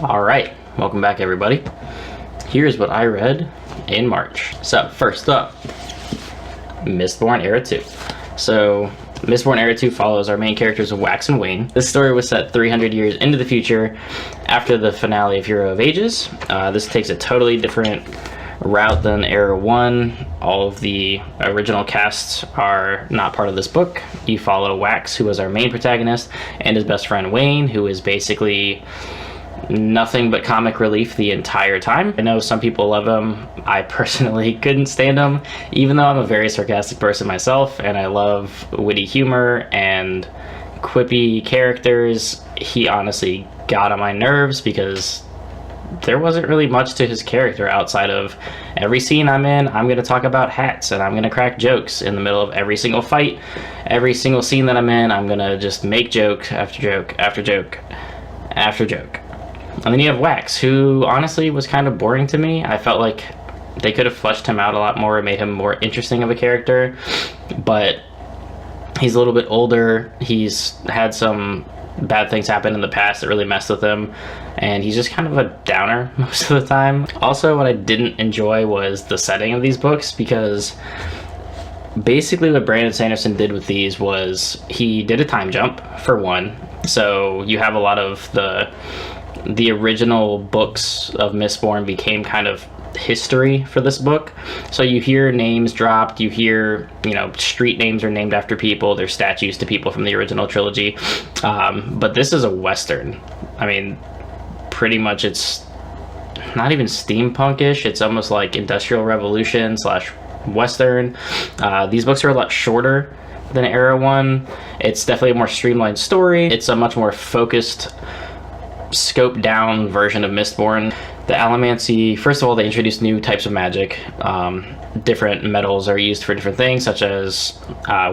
Alright, welcome back everybody. Here's what I read in March. So, first up, Mistborn Era 2. So, Mistborn Era 2 follows our main characters of Wax and Wayne. This story was set 300 years into the future after the finale of Hero of Ages. This takes a totally different route than Era 1. All of the original casts are not part of this book. You follow Wax, who is our main protagonist, and his best friend Wayne, who is basically nothing but comic relief the entire time. I know some people love him. I personally couldn't stand him, even though I'm a very sarcastic person myself and I love witty humor and quippy characters. He honestly got on my nerves because there wasn't really much to his character outside of every scene I'm in, I'm going to talk about hats and I'm going to crack jokes in the middle of every single fight. Every single scene that I'm in, I'm going to just make joke after joke after joke after joke. And then you have Wax, who honestly was kind of boring to me. I felt like they could have fleshed him out a lot more and made him more interesting of a character, but he's a little bit older. He's had some bad things happen in the past that really messed with him, and he's just kind of a downer most of the time. Also, what I didn't enjoy was the setting of these books, because basically what Brandon Sanderson did with these was he did a time jump, for one. So you have a lot of the original books of Mistborn became kind of history for this book. So you hear names dropped, you hear, street names are named after people, there's statues to people from the original trilogy. But this is a Western. I mean, pretty much it's not even steampunkish, it's almost like Industrial Revolution / Western. These books are a lot shorter than Era 1. It's definitely a more streamlined story. It's a much more focused, scoped down version of Mistborn. The Allomancy, first of all, they introduced new types of magic. Different metals are used for different things, such as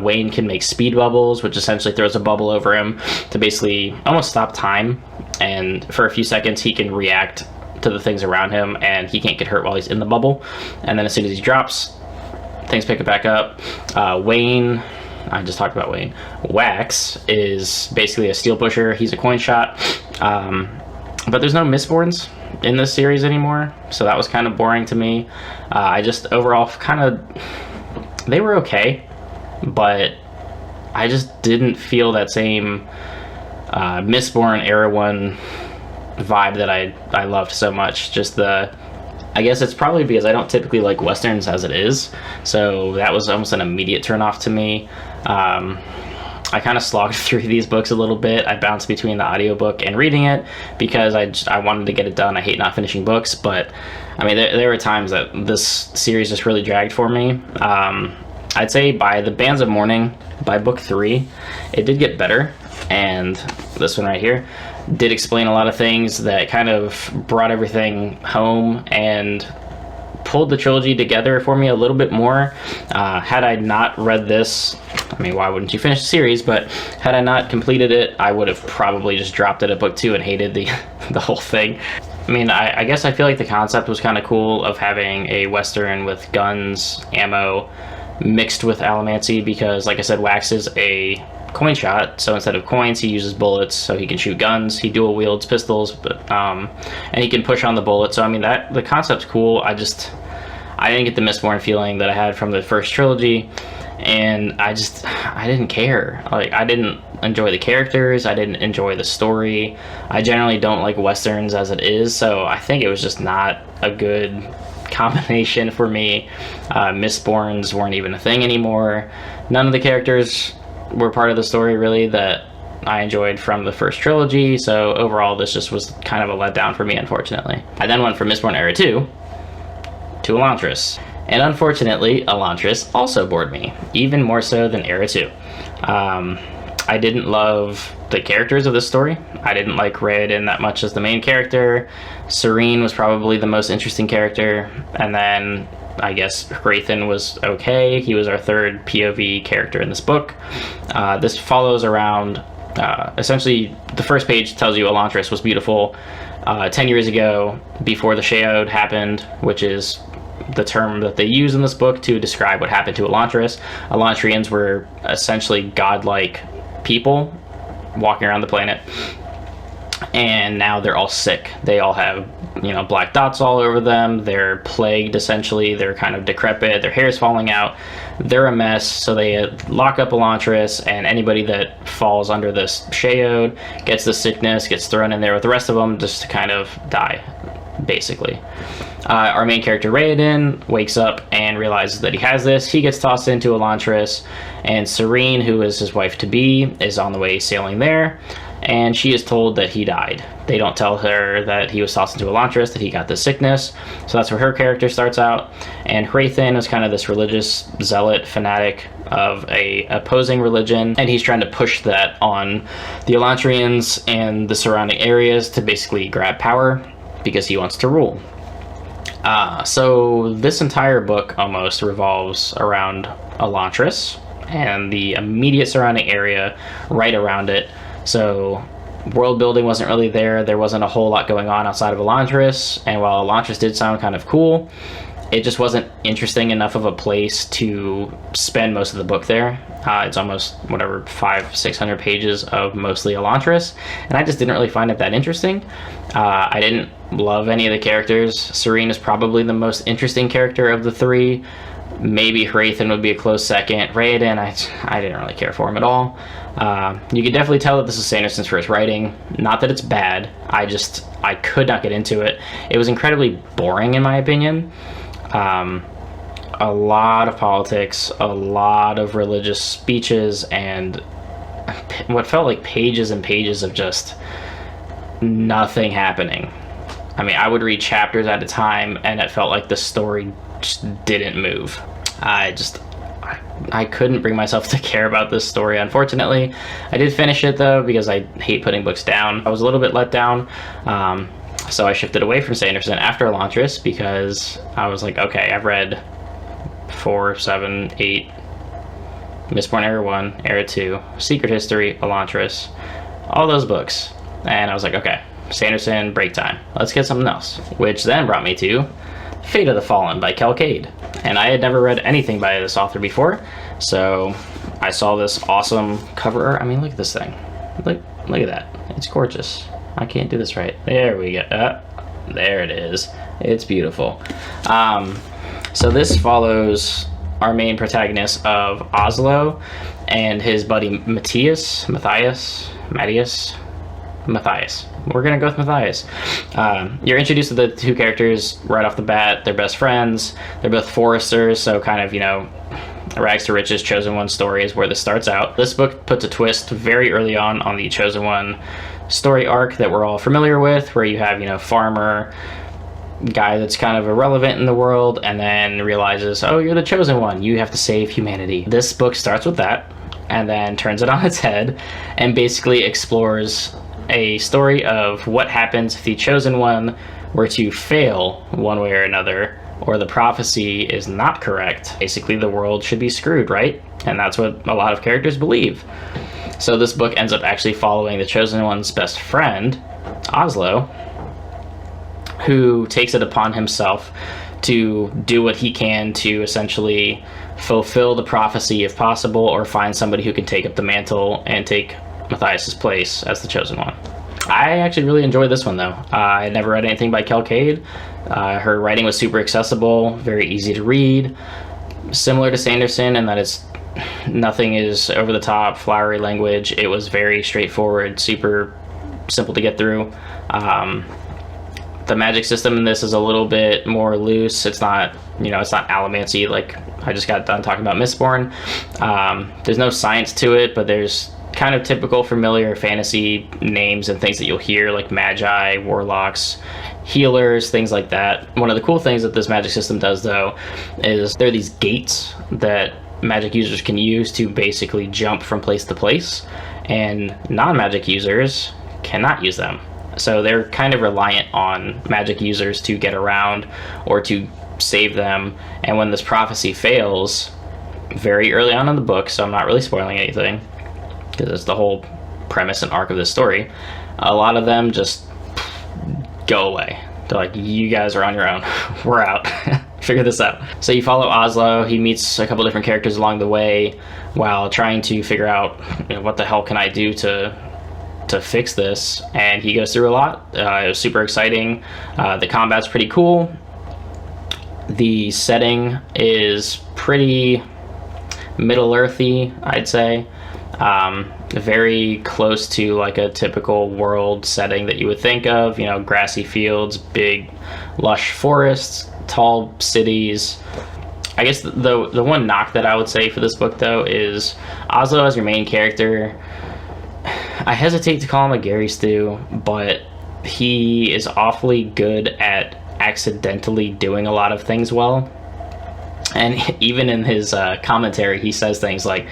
Wayne can make speed bubbles, which essentially throws a bubble over him to basically almost stop time, and for a few seconds he can react to the things around him and he can't get hurt while he's in the bubble, and then as soon as he drops, things pick it back up. Wayne, I just talked about Wayne. Wax is basically a steel pusher. He's a coin shot. But there's no Mistborns in this series anymore, so that was kind of boring to me. I just overall they were okay, but I just didn't feel that same Mistborn Era 1 vibe that I loved so much. I guess it's probably because I don't typically like Westerns as it is, so that was almost an immediate turn off to me. I kind of slogged through these books a little bit. I bounced between the audiobook and reading it because I wanted to get it done. I hate not finishing books, but I mean, there were times that this series just really dragged for me. I'd say by the Bands of Mourning, by book 3, it did get better, and this one right here did explain a lot of things that kind of brought everything home and pulled the trilogy together for me a little bit more. Had I not read this, I mean, why wouldn't you finish the series? But had I not completed it, I would have probably just dropped it at book 2 and hated the whole thing. I mean, I guess I feel like the concept was kind of cool of having a Western with guns, ammo, mixed with Allomancy, because like I said, Wax is a coin shot, so instead of coins he uses bullets, so he can shoot guns. He dual wields pistols, but and he can push on the bullet. So I mean, the concept's cool. I didn't get the Mistborn feeling that I had from the first trilogy, and I didn't care. Like, I didn't enjoy the characters, I didn't enjoy the story. I generally don't like Westerns as it is, so I think it was just not a good combination for me. Mistborns weren't even a thing anymore. None of the characters were part of the story really that I enjoyed from the first trilogy, so overall this just was kind of a letdown for me, unfortunately. I then went from Mistborn Era 2 to Elantris, and unfortunately Elantris also bored me, even more so than Era 2. I didn't love the characters of this story. I didn't like Raoden that much as the main character. Serene was probably the most interesting character, and then I guess Hrathen was okay. He was our third POV character in this book. This follows around, essentially the first page tells you Elantris was beautiful 10 years ago, before the Sheod happened, which is the term that they use in this book to describe what happened to Elantris. Elantrians were essentially godlike people walking around the planet. and now they're all sick. They all have, you know, black dots all over them. They're plagued, essentially. They're kind of decrepit. Their hair's falling out. They're a mess. So they lock up Elantris, and anybody that falls under this Sheod gets the sickness, gets thrown in there with the rest of them just to kind of die, basically. Our main character, Raoden, wakes up and realizes that he has this. He gets tossed into Elantris, and Serene, who is his wife-to-be, is on the way sailing there, and she is told that he died. They don't tell her that he was tossed into Elantris, that he got this sickness, so that's where her character starts out. And Hrathen is kind of this religious zealot fanatic of a opposing religion, and he's trying to push that on the Elantrians and the surrounding areas to basically grab power because he wants to rule. So this entire book almost revolves around Elantris and the immediate surrounding area right around it. So world building wasn't really there. There wasn't a whole lot going on outside of Elantris, and while Elantris did sound kind of cool, it just wasn't interesting enough of a place to spend most of the book there. It's almost, whatever, 500-600 pages of mostly Elantris, and I just didn't really find it that interesting. I didn't love any of the characters. Serene is probably the most interesting character of the three. Maybe Hrathen would be a close second. Raoden, I didn't really care for him at all. You can definitely tell that this is Sanderson's first writing. Not that it's bad, I could not get into it. It was incredibly boring in my opinion. A lot of politics, a lot of religious speeches, and what felt like pages and pages of just nothing happening. I mean, I would read chapters at a time, and it felt like the story just didn't move. I couldn't bring myself to care about this story, unfortunately. I did finish it, though, because I hate putting books down. I was a little bit let down, so I shifted away from Sanderson after Elantris, because I was like, okay, I've read 4, 7, 8, Mistborn Era 1, Era 2, Secret History, Elantris, all those books. And I was like, okay, Sanderson, break time. Let's get something else. Which then brought me to Fate of the Fallen by Kade. And I had never read anything by this author before, so I saw this awesome cover art. I mean, look at this thing. Look at that. It's gorgeous. I can't do this right. There we go. There it is. It's beautiful. So this follows our main protagonist of Oslo and his buddy Matthias. We're gonna go with Matthias. You're introduced to the two characters right off the bat. They're best friends. They're both foresters, so kind of, you know, rags to riches, Chosen One story is where this starts out. This book puts a twist very early on the Chosen One story arc that we're all familiar with, where you have, you know, farmer guy that's kind of irrelevant in the world, and then realizes, oh, you're the Chosen One, you have to save humanity. This book starts with that, and then turns it on its head, and basically explores a story of what happens if the Chosen One were to fail one way or another, or the prophecy is not correct. Basically, the world should be screwed, right? And that's what a lot of characters believe. So this book ends up actually following the Chosen One's best friend, Oslo, who takes it upon himself to do what he can to essentially fulfill the prophecy if possible, or find somebody who can take up the mantle and take Matthias's place as the Chosen One. I actually really enjoyed this one, though. I had never read anything by Kade. Her writing was super accessible, very easy to read, similar to Sanderson in that nothing is over the top, flowery language. It was very straightforward, super simple to get through. The magic system in this is a little bit more loose. It's not, you know, it's not Alamancy like I just got done talking about Mistborn. There's no science to it, but there's kind of typical familiar fantasy names and things that you'll hear, like magi, warlocks, healers, things like that. One of the cool things that this magic system does, though, is there are these gates that magic users can use to basically jump from place to place, and non-magic users cannot use them. So they're kind of reliant on magic users to get around or to save them. And when this prophecy fails, very early on in the book, so I'm not really spoiling anything, because it's the whole premise and arc of this story, a lot of them just go away. They're like, you guys are on your own. We're out. Figure this out. So you follow Oslo. He meets a couple different characters along the way while trying to figure out, you know, what the hell can I do to to fix this, and he goes through a lot. It was super exciting. The combat's pretty cool. The setting is pretty Middle-earthy, I'd say. Very close to like a typical world setting that you would think of, you know, grassy fields, big lush forests, tall cities. I guess the one knock that I would say for this book though is Oslo as your main character. I hesitate to call him a Gary Stu, but he is awfully good at accidentally doing a lot of things well. And even in his commentary, he says things like,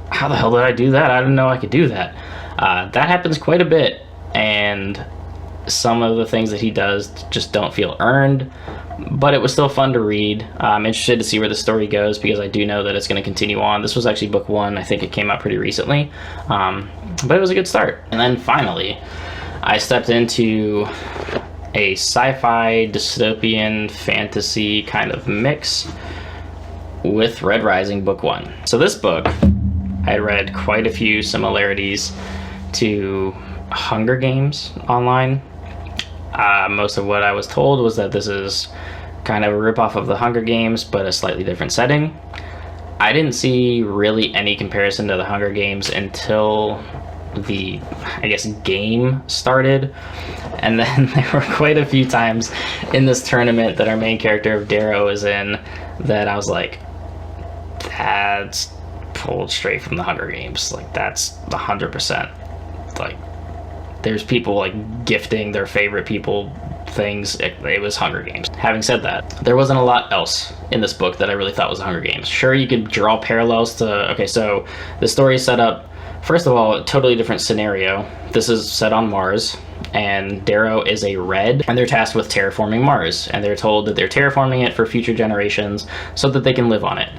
how the hell did I do that? I didn't know I could do that. That happens quite a bit, and some of the things that he does just don't feel earned, but it was still fun to read. I'm interested to see where the story goes because I do know that it's going to continue on. This was actually book 1. I think it came out pretty recently, but it was a good start. And then finally, I stepped into a sci-fi dystopian fantasy kind of mix with Red Rising book 1. So this book, I read quite a few similarities to Hunger Games online. Most of what I was told was that this is kind of a ripoff of the Hunger Games, but a slightly different setting. I didn't see really any comparison to the Hunger Games until the, I guess, game started. And then there were quite a few times in this tournament that our main character of Darrow is in that I was like, that's pulled straight from the Hunger Games. Like, that's 100%. Like, there's people like gifting their favorite people things. It was Hunger Games. Having said that, there wasn't a lot else in this book that I really thought was Hunger Games. Sure, you could draw parallels to, okay, so the story is set up, first of all, a totally different scenario. This is set on Mars, and Darrow is a red, and they're tasked with terraforming Mars, and they're told that they're terraforming it for future generations so that they can live on it.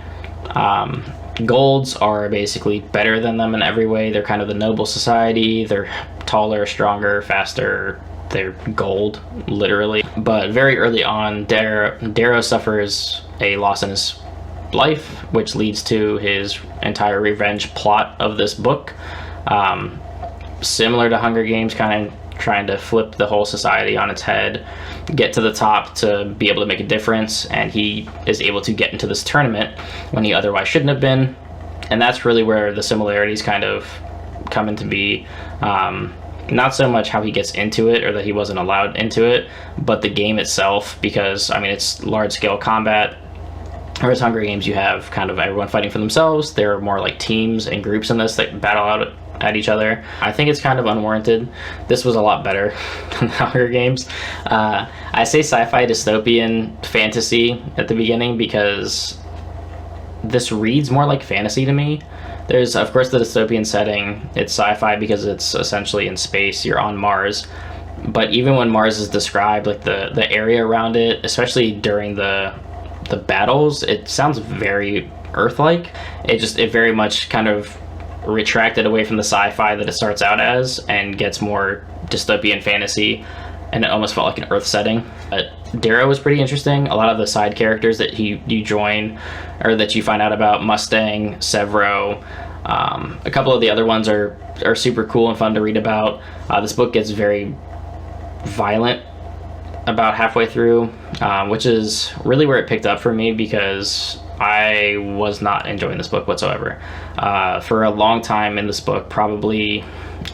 Golds are basically better than them in every way. They're kind of the noble society. They're taller, stronger, faster. They're gold, literally. But very early on, Darrow suffers a loss in his life, which leads to his entire revenge plot of this book. Similar to Hunger Games, kind of trying to flip the whole society on its head, get to the top to be able to make a difference, and he is able to get into this tournament when he otherwise shouldn't have been. And that's really where the similarities kind of come into be. Not so much how he gets into it or that he wasn't allowed into it, but the game itself, because I mean it's large-scale combat. Whereas Hunger Games, you have kind of everyone fighting for themselves. There are more like teams and groups in this that battle out at each other. I think it's kind of unwarranted. This was a lot better than Hunger Games. I say sci-fi dystopian fantasy at the beginning because this reads more like fantasy to me. There's, of course, the dystopian setting. It's sci-fi because it's essentially in space. You're on Mars. But even when Mars is described, like the area around it, especially during the battles, it sounds very Earth-like. It very much kind of retracted away from the sci-fi that it starts out as and gets more dystopian fantasy, and it almost felt like an Earth setting. But Darrow was pretty interesting. A lot of the side characters that you join or that you find out about, Mustang, Severo, a couple of the other ones are super cool and fun to read about. This book gets very violent about halfway through, which is really where it picked up for me because I was not enjoying this book whatsoever. For a long time in this book, probably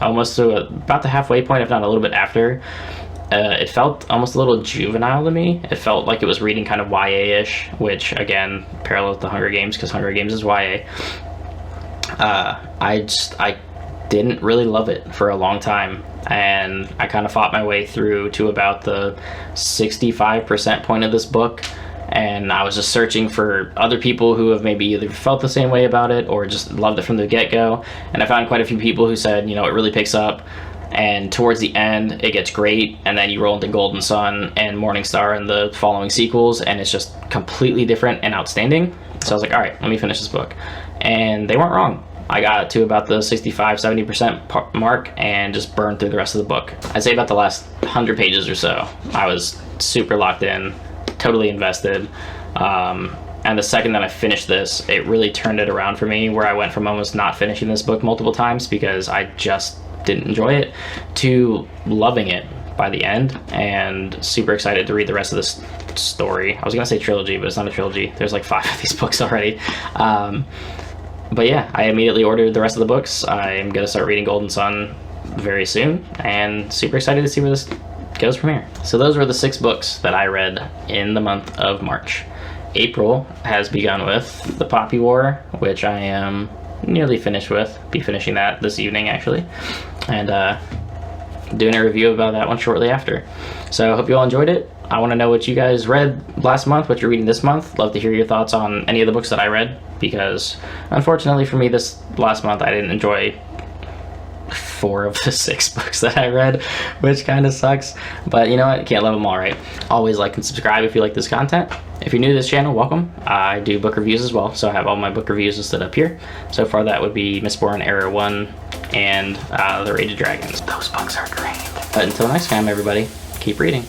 almost to about the halfway point, if not a little bit after, it felt almost a little juvenile to me. It felt like it was reading kind of YA-ish, which again parallels the Hunger Games because Hunger Games is YA. I didn't really love it for a long time, and I kind of fought my way through to about the 65% point of this book, and I was just searching for other people who have maybe either felt the same way about it or just loved it from the get-go, and I found quite a few people who said, you know, it really picks up, and towards the end it gets great, and then you roll into Golden Sun and Morning Star and the following sequels, and it's just completely different and outstanding. So I was like, all right, let me finish this book, and they weren't wrong. I got to about the 65-70% mark and just burned through the rest of the book. I'd say about the last 100 pages or so, I was super locked in, totally invested. And the second that I finished this, it really turned it around for me, where I went from almost not finishing this book multiple times because I just didn't enjoy it to loving it by the end, and super excited to read the rest of this story. I was gonna say trilogy, but it's not a trilogy. There's like 5 of these books already. But yeah, I immediately ordered the rest of the books. I'm gonna start reading Golden Sun very soon, and super excited to see where this goes from here. So those were the 6 books that I read in the month of March. April has begun with The Poppy War, which I am nearly finished with. Be finishing that this evening, actually, and doing a review about that one shortly after. So I hope you all enjoyed it. I want to know what you guys read last month, what you're reading this month. Love to hear your thoughts on any of the books that I read, because unfortunately for me this last month I didn't enjoy 4 of the 6 books that I read, which kind of sucks, but you know what, can't love them all, right? Always like and subscribe if you like this content. If you're new to this channel, welcome. I do book reviews as well, so I have all my book reviews listed up here. So far that would be Mistborn Era 1 and The Raged Dragons. Those books are great. But until next time, everybody, keep reading.